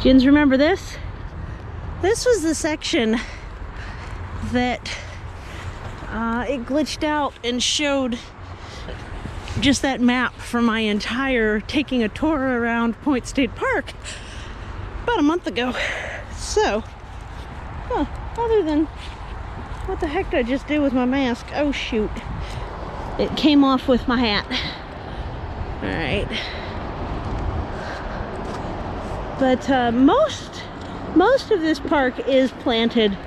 Jins, remember this? This was the section that it glitched out and showed just that map for my entire taking a tour around Point State Park about a month ago. So, other than what the heck did I just do with my mask? Oh shoot, it came off with my hat. All right, but most of this park is planted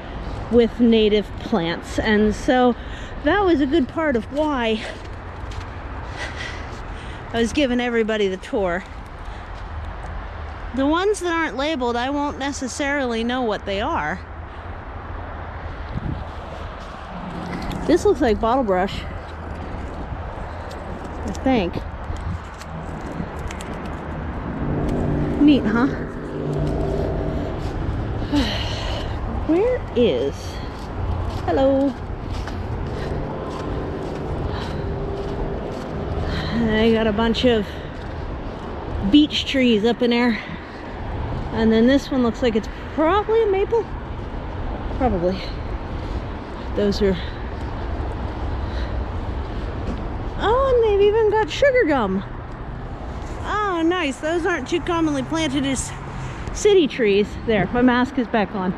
with native plants, and so that was a good part of why I was giving everybody the tour. The ones that aren't labeled, I won't necessarily know what they are. This looks like bottle brush, I think. Neat, huh? Where is... Hello. I got a bunch of beech trees up in there. And then this one looks like it's probably a maple. Probably. Those are... Oh, and they've even got sugar gum. Oh, nice. Those aren't too commonly planted as city trees. There, my mask is back on.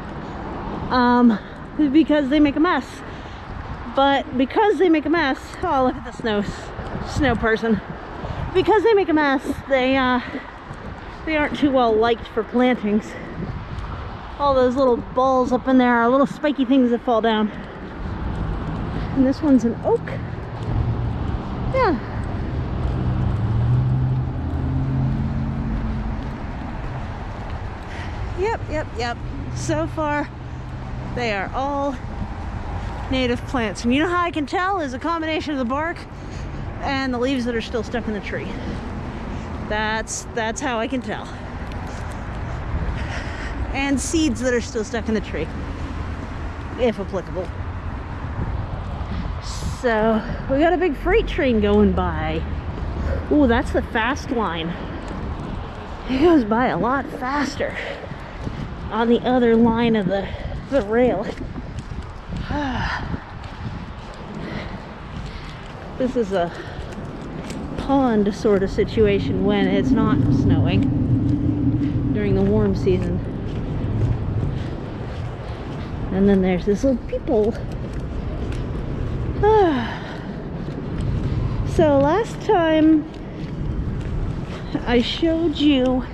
Because they make a mess. But because they make a mess... Oh, look at the snow person. Because they make a mess, they aren't too well liked for plantings. All those little balls up in there are little spiky things that fall down. And this one's an oak. Yeah. Yep. So far, they are all native plants. And you know how I can tell is a combination of the bark and the leaves that are still stuck in the tree. That's how I can tell. And seeds that are still stuck in the tree, if applicable. So we got a big freight train going by. Ooh, that's the fast line. It goes by a lot faster on the other line of the rail. This is a pond sort of situation when it's not snowing during the warm season. And then there's this little people. So last time I showed you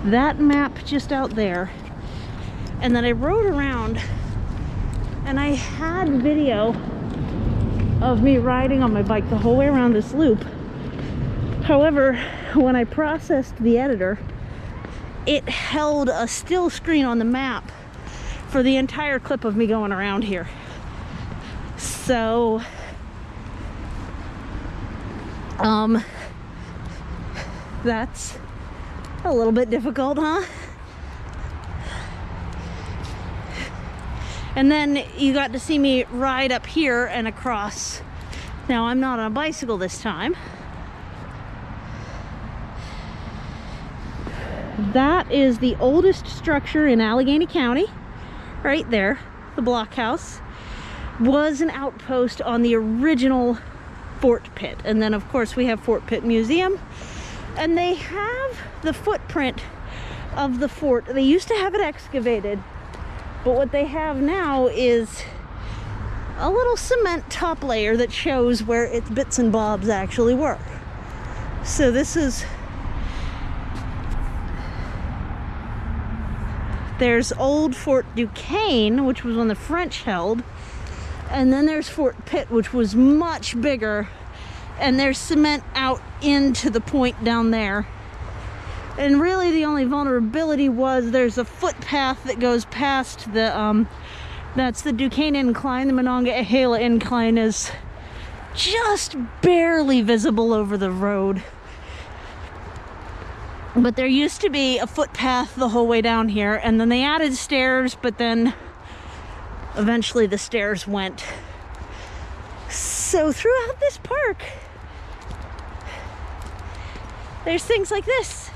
that map just out there, and then I rode around and I had video of me riding on my bike the whole way around this loop. However, when I processed the editor, it held a still screen on the map for the entire clip of me going around here. So that's a little bit difficult, huh? And then you got to see me ride up here and across. Now I'm not on a bicycle this time. That is the oldest structure in Allegheny County. Right there, the blockhouse was an outpost on the original Fort Pitt. And then of course we have Fort Pitt Museum, and they have the footprint of the fort. They used to have it excavated, but what they have now is a little cement top layer that shows where its bits and bobs actually were. So this is... There's old Fort Duquesne, which was one the French held. And then there's Fort Pitt, which was much bigger. And there's cement out into the point down there. And really the only vulnerability was there's a footpath that goes past the, that's the Duquesne Incline. The Monongahela Incline is just barely visible over the road. But there used to be a footpath the whole way down here, and then they added stairs, but then eventually the stairs went. So throughout this park, there's things like this.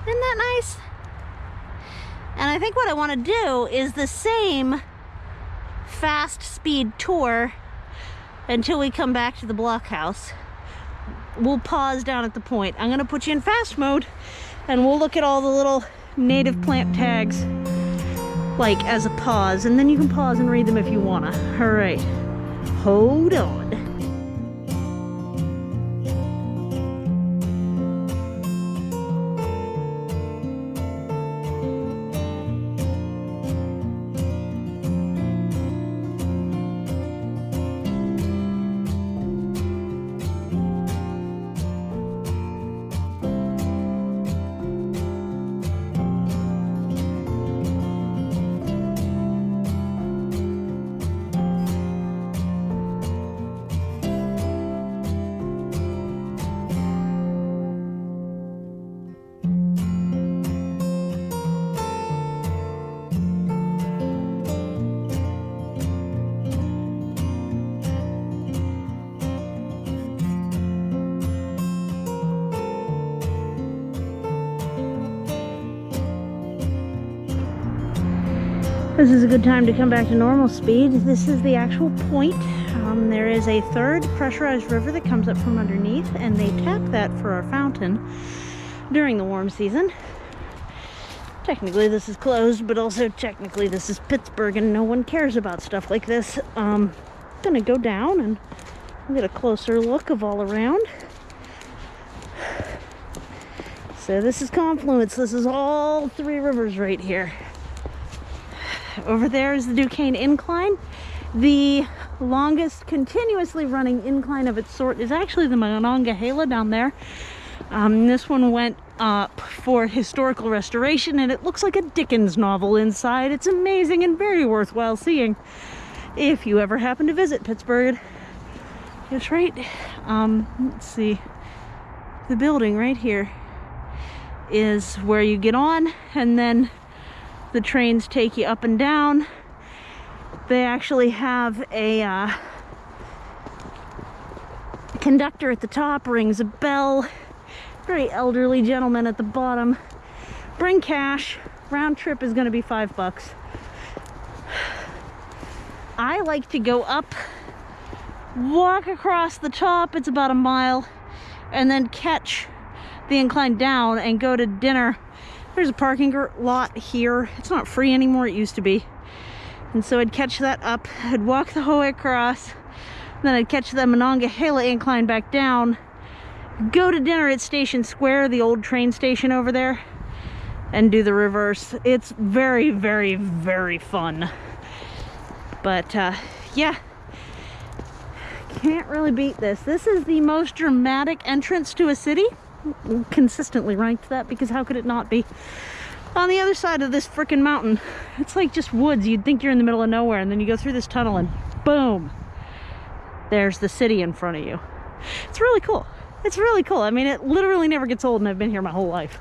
Isn't that nice? And I think what I want to do is the same fast speed tour until we come back to the blockhouse. We'll pause down at the point. I'm going to put you in fast mode and we'll look at all the little native plant tags like as a pause, and then you can pause and read them if you want to. All right, hold on. This is a good time to come back to normal speed. This is the actual point. There is a third pressurized river that comes up from underneath, and they tap that for our fountain during the warm season. Technically this is closed, but also technically this is Pittsburgh and no one cares about stuff like this. I'm gonna go down and get a closer look of all around. So this is Confluence. This is all three rivers right here. Over there is the Duquesne Incline. The longest continuously running incline of its sort is actually the Monongahela down there. This one went up for historical restoration, and it looks like a Dickens novel inside. It's amazing and very worthwhile seeing if you ever happen to visit Pittsburgh. It's right, let's see, the building right here is where you get on, and then the trains take you up and down. They actually have a conductor at the top, rings a bell. Very elderly gentleman at the bottom. Bring cash. Round trip is going to be $5. I like to go up, walk across the top, it's about a mile, and then catch the incline down and go to dinner. There's a parking lot here. It's not free anymore, it used to be. And so I'd catch that up, I'd walk the whole way across, then I'd catch the Monongahela incline back down, go to dinner at Station Square, the old train station over there, and do the reverse. It's very, very, very fun. But yeah, can't really beat this. This is the most dramatic entrance to a city. Consistently ranked that, because how could it not be? On the other side of this frickin' mountain, it's like just woods. You'd think you're in the middle of nowhere, and then you go through this tunnel and boom, there's the city in front of you. It's really cool. It's really cool. I mean, it literally never gets old, and I've been here my whole life.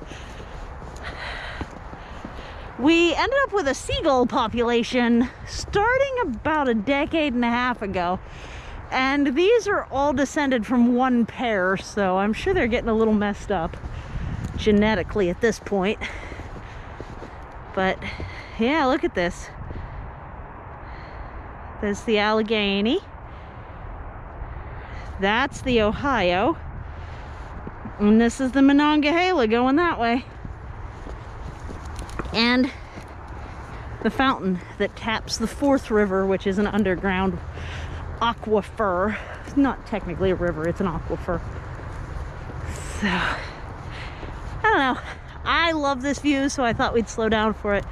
We ended up with a seagull population starting about a decade and a half ago. And these are all descended from one pair, so I'm sure they're getting a little messed up genetically at this point. But yeah, look at this. There's the Allegheny. That's the Ohio. And this is the Monongahela going that way. And the fountain that taps the fourth river, which is an underground aquifer. It's not technically a river, it's an aquifer. So, I don't know. I love this view, so I thought we'd slow down for it.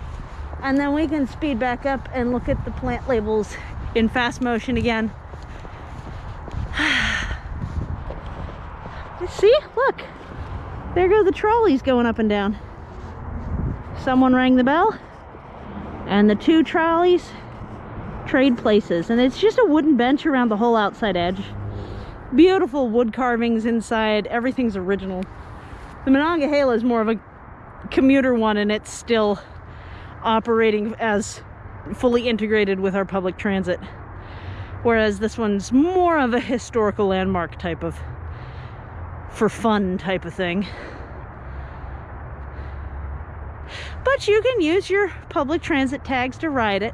And then we can speed back up and look at the plant labels in fast motion again. See? Look. There go the trolleys going up and down. Someone rang the bell, and the two trolleys trade places, and it's just a wooden bench around the whole outside edge. Beautiful wood carvings inside. Everything's original. The Monongahela is more of a commuter one, and it's still operating as fully integrated with our public transit, whereas this one's more of a historical landmark type of, for fun type of thing. but you can use your public transit tags to ride it.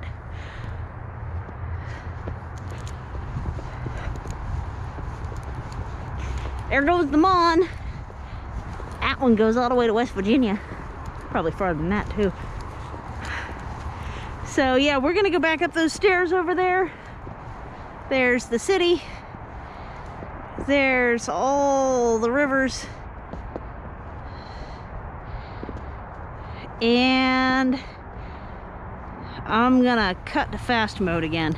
There goes the Mon. That one goes all the way to West Virginia. Probably farther than that too. So yeah, we're gonna go back up those stairs over there. There's the city. There's all the rivers. And I'm gonna cut to fast mode again.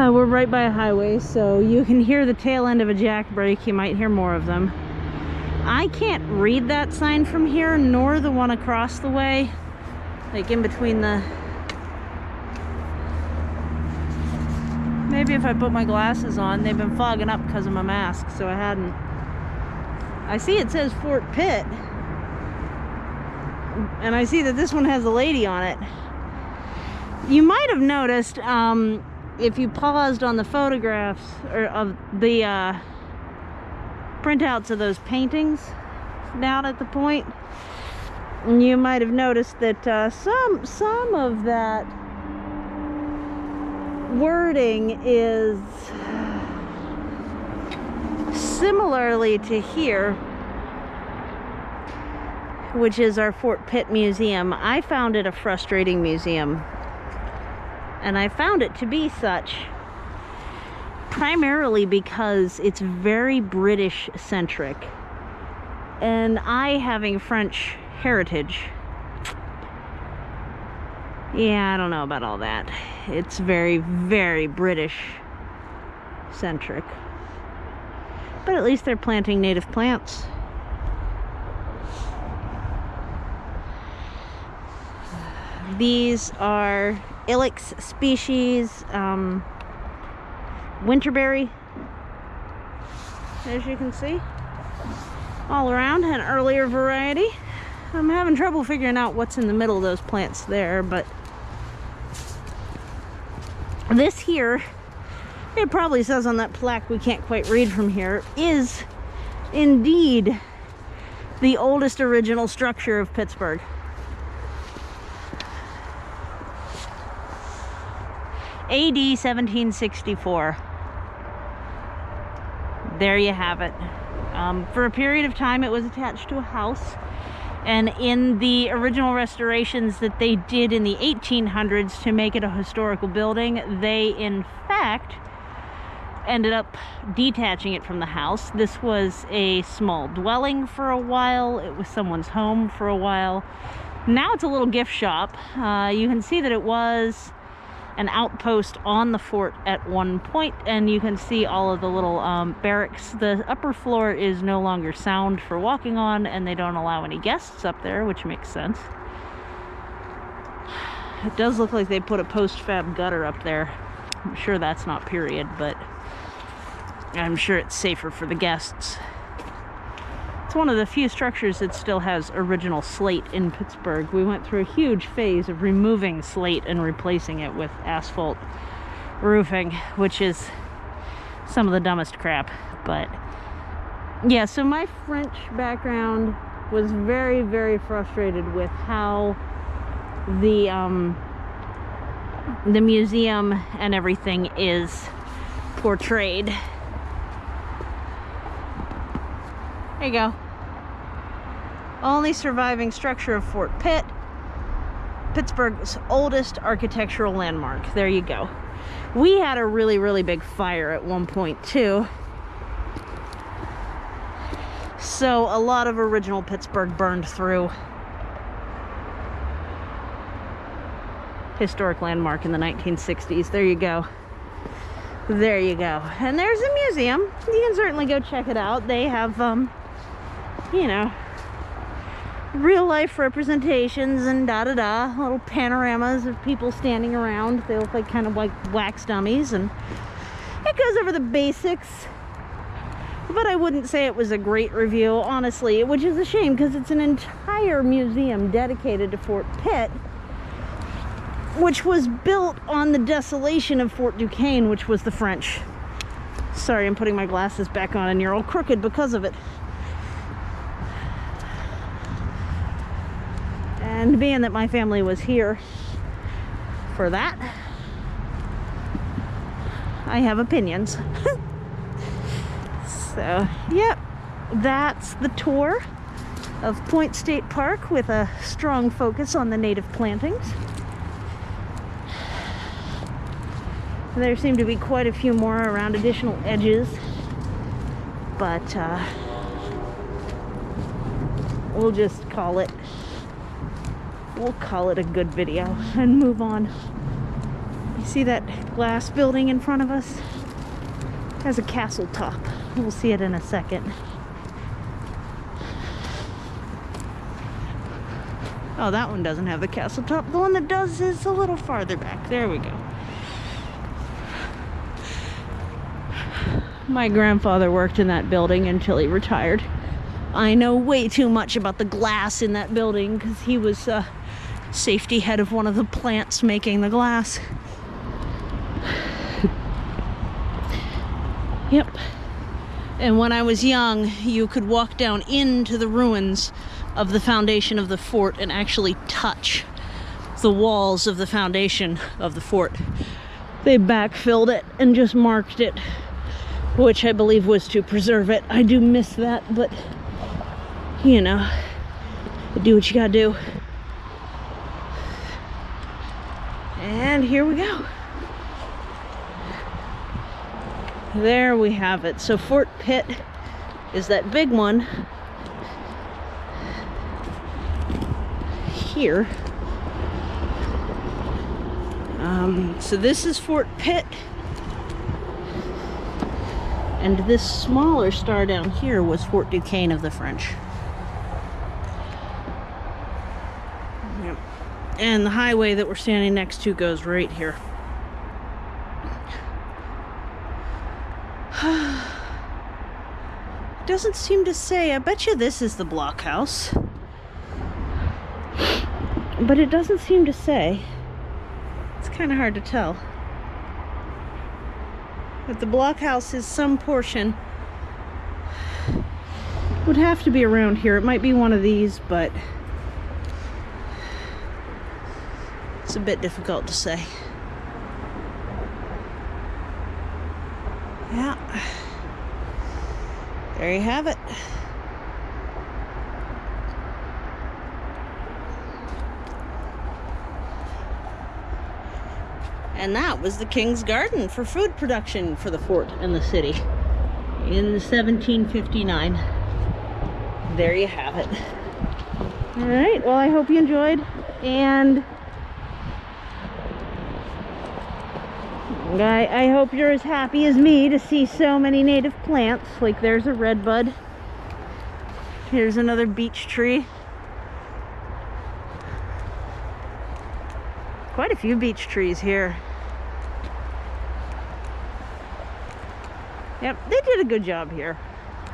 We're right by a highway, so you can hear the tail end of a jack brake. You might hear more of them. I can't read that sign from here, nor the one across the way, like in between the... Maybe if I put my glasses on. They've been fogging up because of my mask, so I hadn't. I see it says Fort Pitt, and I see that this one has a lady on it. You might have noticed, if you paused on the photographs or of the printouts of those paintings down at the point, you might have noticed that some of that wording is similarly to here, which is our Fort Pitt Museum. I found it a frustrating museum. And I found it to be such primarily because it's very British centric. And I, having French heritage, yeah, I don't know about all that. It's very, very British centric. But at least they're planting native plants. These are Ilex species, winterberry, as you can see, all around, an earlier variety. I'm having trouble figuring out what's in the middle of those plants there, but this here, it probably says on that plaque, we can't quite read from here, is indeed the oldest original structure of Pittsburgh. AD 1764. There you have it. For a period of time it was attached to a house, and in the original restorations that they did in the 1800s to make it a historical building, they in fact ended up detaching it from the house. This was a small dwelling for a while. It was someone's home for a while. Now it's a little gift shop. You can see that it was an outpost on the fort at one point, and you can see all of the little barracks. The upper floor is no longer sound for walking on, and they don't allow any guests up there, which makes sense. It does look like they put a post-fab gutter up there. I'm sure that's not period, but I'm sure it's safer for the guests. It's one of the few structures that still has original slate in Pittsburgh. We went through a huge phase of removing slate and replacing it with asphalt roofing, which is some of the dumbest crap. But yeah, so my French background was very, very frustrated with how the museum and everything is portrayed. There you go. Only surviving structure of Fort Pitt, Pittsburgh's oldest architectural landmark. There you go. We had a really, really big fire at one point too. So a lot of original Pittsburgh burned through. Historic landmark in the 1960s. There you go. There you go. And there's a museum. You can certainly go check it out. They have, you know, real life representations and da-da-da. Little panoramas of people standing around. They look like kind of like wax dummies. And it goes over the basics. But I wouldn't say it was a great review, honestly, which is a shame because it's an entire museum dedicated to Fort Pitt, which was built on the desolation of Fort Duquesne, which was the French. Sorry, I'm putting my glasses back on and you're all crooked because of it. And being that my family was here for that, I have opinions. So, yep, that's the tour of Point State Park with a strong focus on the native plantings. There seem to be quite a few more around additional edges, but we'll just call it, a good video and move on. You see that glass building in front of us? It has a castle top. We'll see it in a second. Oh, that one doesn't have the castle top. The one that does is a little farther back. There we go. My grandfather worked in that building until he retired. I know way too much about the glass in that building because he was safety head of one of the plants making the glass. Yep. And when I was young, you could walk down into the ruins of the foundation of the fort and actually touch the walls of the foundation of the fort. They backfilled it and just marked it, which I believe was to preserve it. I do miss that, but you know, do what you gotta do. And here we go. There we have it. So Fort Pitt is that big one here. So this is Fort Pitt, and this smaller star down here was Fort Duquesne of the French. Yep. And the highway that we're standing next to goes right here. Doesn't seem to say. I bet you this is the blockhouse, but it doesn't seem to say. It's kind of hard to tell. But the blockhouse is some portion. Would have to be around here. It might be one of these, but it's a bit difficult to say. Yeah. There you have it. And that was the King's Garden for food production for the fort and the city in 1759. There you have it. All right, well, I hope you enjoyed, and I hope you're as happy as me to see so many native plants. Like there's a redbud. Here's another beech tree. Quite a few beech trees here. Yep, they did a good job here.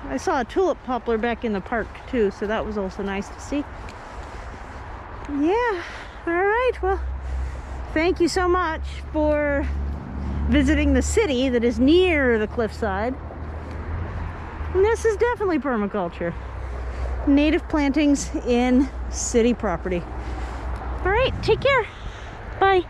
I saw a tulip poplar back in the park too, so that was also nice to see. Yeah, all right, well, thank you so much for visiting the city that is near the cliffside. And this is definitely permaculture. Native plantings in city property. All right, take care. Bye.